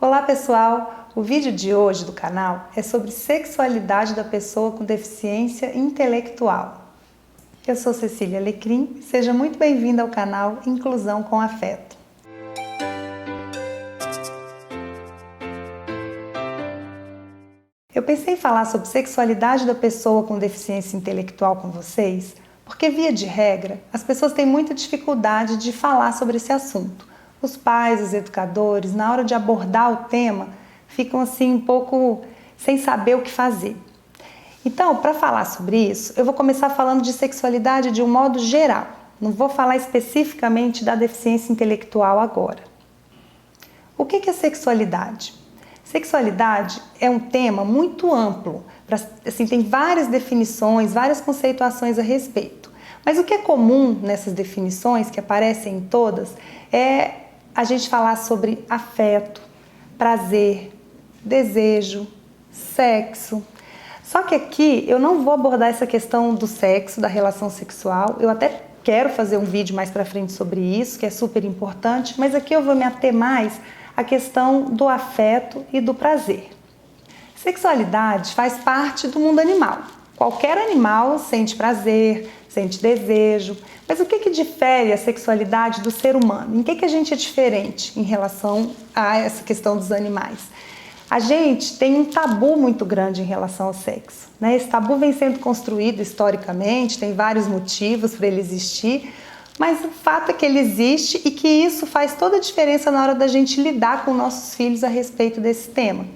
Olá pessoal, o vídeo de hoje do canal é sobre sexualidade da pessoa com deficiência intelectual. Eu sou Cecília Alecrim, seja muito bem-vinda ao canal Inclusão com Afeto. Eu pensei em falar sobre sexualidade da pessoa com deficiência intelectual com vocês, porque via de regra, as pessoas têm muita dificuldade de falar sobre esse assunto. Os pais, os educadores, na hora de abordar o tema, ficam assim um pouco sem saber o que fazer. Então, para falar sobre isso, eu vou começar falando de sexualidade de um modo geral. Não vou falar especificamente da deficiência intelectual agora. O que é sexualidade? Sexualidade é um tema muito amplo, assim, tem várias definições, várias conceituações a respeito. Mas o que é comum nessas definições, que aparecem em todas, é a gente falar sobre afeto, prazer, desejo, sexo. Só que aqui eu não vou abordar essa questão do sexo, da relação sexual. Eu até quero fazer um vídeo mais pra frente sobre isso, que é super importante, mas aqui eu vou me ater mais à questão do afeto e do prazer. Sexualidade faz parte do mundo animal. Qualquer animal sente prazer, sente desejo, mas o que difere a sexualidade do ser humano? Em que a gente é diferente em relação a essa questão dos animais? A gente tem um tabu muito grande em relação ao sexo, né? Esse tabu vem sendo construído historicamente, tem vários motivos para ele existir, mas o fato é que ele existe e que isso faz toda a diferença na hora da gente lidar com nossos filhos a respeito desse tema.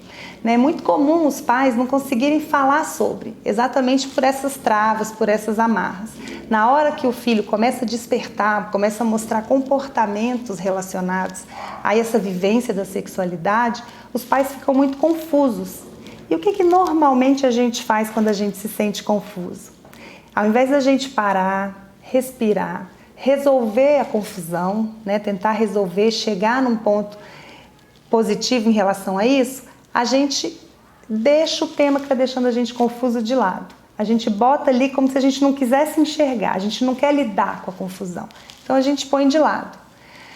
É muito comum os pais não conseguirem falar sobre, exatamente por essas travas, por essas amarras. Na hora que o filho começa a despertar, começa a mostrar comportamentos relacionados a essa vivência da sexualidade, os pais ficam muito confusos. E o que normalmente a gente faz quando a gente se sente confuso? Ao invés da gente parar, respirar, resolver a confusão, né, tentar resolver, chegar num ponto positivo em relação a isso, a gente deixa o tema que está deixando a gente confuso de lado. A gente bota ali como se a gente não quisesse enxergar, a gente não quer lidar com a confusão. Então a gente põe de lado.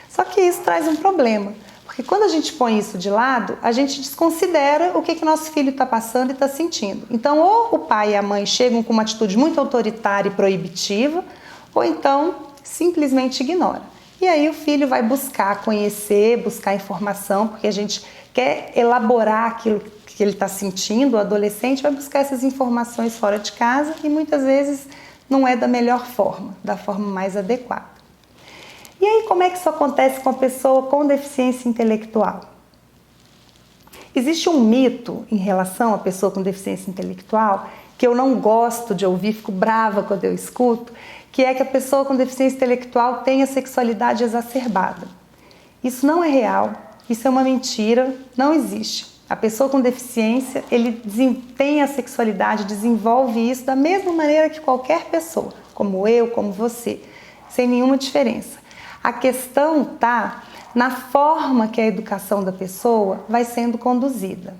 Só que isso traz um problema, porque quando a gente põe isso de lado, a gente desconsidera o que nosso filho está passando e está sentindo. Então ou o pai e a mãe chegam com uma atitude muito autoritária e proibitiva, ou então simplesmente ignora. E aí o filho vai buscar conhecer, buscar informação, porque a gente quer elaborar aquilo que ele está sentindo, o adolescente vai buscar essas informações fora de casa e muitas vezes não é da melhor forma, da forma mais adequada. E aí como é que isso acontece com a pessoa com deficiência intelectual? Existe um mito em relação à pessoa com deficiência intelectual que eu não gosto de ouvir, fico brava quando eu escuto, que é que a pessoa com deficiência intelectual tem a sexualidade exacerbada. Isso não é real, isso é uma mentira, não existe. A pessoa com deficiência, ele tem a sexualidade, desenvolve isso da mesma maneira que qualquer pessoa, como eu, como você, sem nenhuma diferença. A questão está na forma que a educação da pessoa vai sendo conduzida.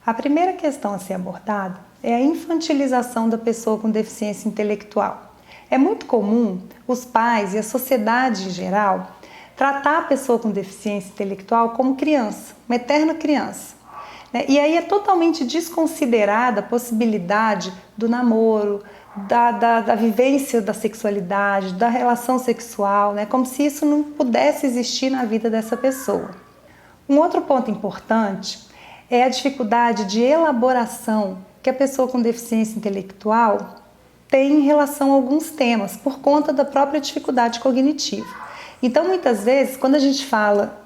A primeira questão a ser abordada é a infantilização da pessoa com deficiência intelectual. É muito comum os pais e a sociedade em geral tratar a pessoa com deficiência intelectual como criança, uma eterna criança. E aí é totalmente desconsiderada a possibilidade do namoro, da vivência da sexualidade, da relação sexual, como se isso não pudesse existir na vida dessa pessoa. Um outro ponto importante é a dificuldade de elaboração que a pessoa com deficiência intelectual tem em relação a alguns temas, por conta da própria dificuldade cognitiva. Então, muitas vezes, quando a gente fala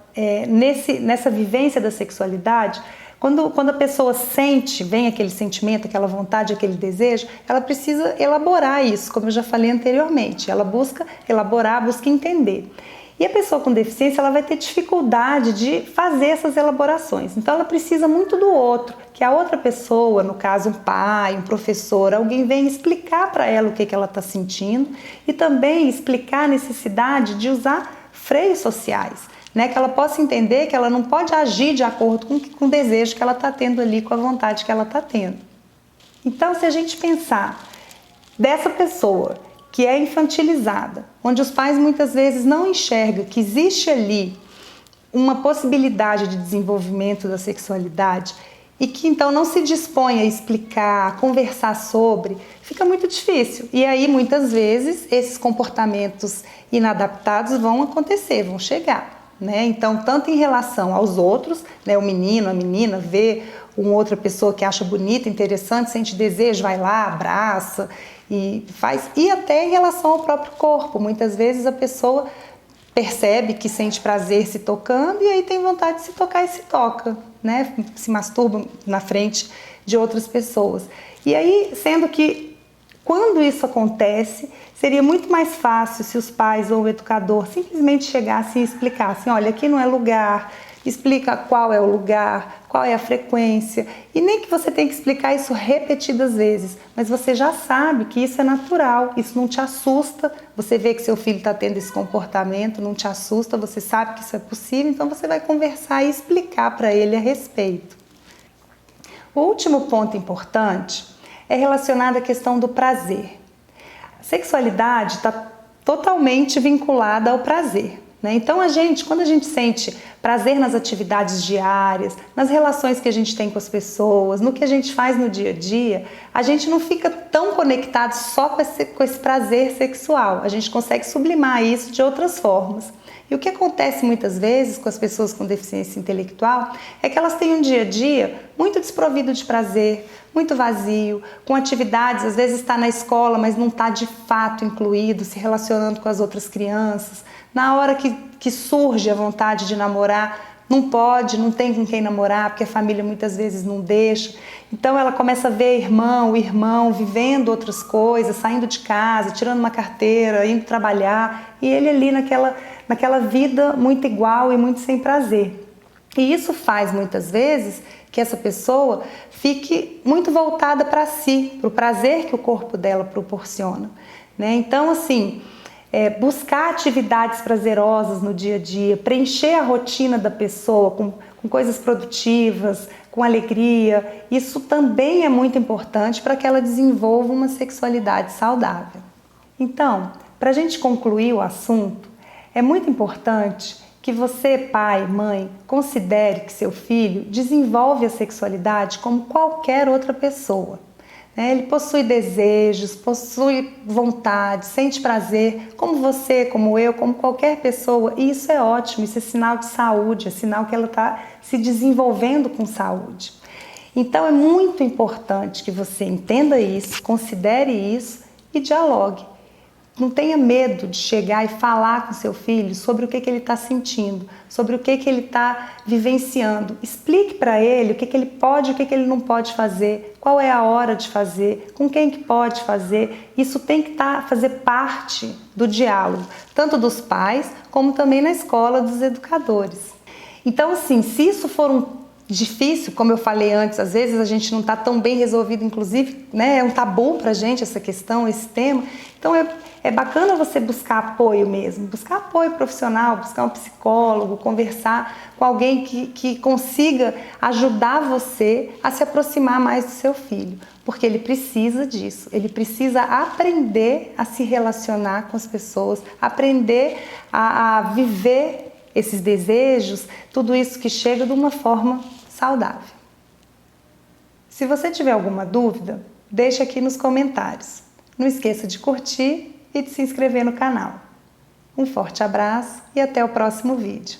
nessa vivência da sexualidade, quando a pessoa sente, vem aquele sentimento, aquela vontade, aquele desejo, ela precisa elaborar isso, como eu já falei anteriormente. Ela busca elaborar, busca entender. E a pessoa com deficiência, ela vai ter dificuldade de fazer essas elaborações. Então, ela precisa muito do outro, que a outra pessoa, no caso um pai, um professor, alguém venha explicar para ela o que ela está sentindo e também explicar a necessidade de usar freios sociais, que ela possa entender que ela não pode agir de acordo com o desejo que ela está tendo ali, com a vontade que ela está tendo. Então, se a gente pensar dessa pessoa que é infantilizada, onde os pais muitas vezes não enxergam que existe ali uma possibilidade de desenvolvimento da sexualidade e que então não se dispõe a explicar, a conversar sobre, fica muito difícil. E aí, muitas vezes, esses comportamentos inadaptados vão acontecer, vão chegar, né? Então, tanto em relação aos outros, né, o menino, a menina vê uma outra pessoa que acha bonita, interessante, sente desejo, vai lá, abraça e faz, e até em relação ao próprio corpo. Muitas vezes a pessoa percebe que sente prazer se tocando e aí tem vontade de se tocar e se toca, né? Se masturba na frente de outras pessoas. E aí, sendo que quando isso acontece, seria muito mais fácil se os pais ou o educador simplesmente chegassem e explicassem: olha, aqui não é lugar, explica qual é o lugar, qual é a frequência, e nem que você tenha que explicar isso repetidas vezes, mas você já sabe que isso é natural, isso não te assusta, você vê que seu filho está tendo esse comportamento, não te assusta, você sabe que isso é possível, então você vai conversar e explicar para ele a respeito. O último ponto importante é relacionado à questão do prazer. A sexualidade está totalmente vinculada ao prazer. Então, quando a gente sente prazer nas atividades diárias, nas relações que a gente tem com as pessoas, no que a gente faz no dia a dia, a gente não fica tão conectado só com esse prazer sexual. A gente consegue sublimar isso de outras formas. E o que acontece muitas vezes com as pessoas com deficiência intelectual é que elas têm um dia a dia muito desprovido de prazer, muito vazio, com atividades, às vezes está na escola, mas não está de fato incluído, se relacionando com as outras crianças. Na hora que surge a vontade de namorar, não pode, não tem com quem namorar, porque a família muitas vezes não deixa. Então ela começa a ver o irmão vivendo outras coisas, saindo de casa, tirando uma carteira, indo trabalhar, e ele ali naquela vida muito igual e muito sem prazer. E isso faz muitas vezes que essa pessoa fique muito voltada para si, para o prazer que o corpo dela proporciona, né? Então, assim, buscar atividades prazerosas no dia a dia, preencher a rotina da pessoa com coisas produtivas, com alegria, isso também é muito importante para que ela desenvolva uma sexualidade saudável. Então, para a gente concluir o assunto, é muito importante que você, pai, mãe, considere que seu filho desenvolve a sexualidade como qualquer outra pessoa. Ele possui desejos, possui vontade, sente prazer, como você, como eu, como qualquer pessoa, e isso é ótimo, isso é sinal de saúde, é sinal que ela está se desenvolvendo com saúde. Então é muito importante que você entenda isso, considere isso e dialogue. Não tenha medo de chegar e falar com seu filho sobre o que ele está sentindo, sobre o que ele está vivenciando. Explique para ele o que ele pode e o que ele não pode fazer, qual é a hora de fazer, com quem que pode fazer. Isso tem que fazer parte do diálogo, tanto dos pais como também na escola dos educadores. Então, assim, se isso for difícil, como eu falei antes, às vezes a gente não está tão bem resolvido, inclusive, né, é um tabu para a gente essa questão, esse tema. Então é bacana você buscar apoio mesmo, buscar apoio profissional, buscar um psicólogo, conversar com alguém que consiga ajudar você a se aproximar mais do seu filho, porque ele precisa disso, ele precisa aprender a se relacionar com as pessoas, aprender a viver esses desejos, tudo isso que chega de uma forma saudável. Se você tiver alguma dúvida, deixe aqui nos comentários. Não esqueça de curtir e de se inscrever no canal. Um forte abraço e até o próximo vídeo.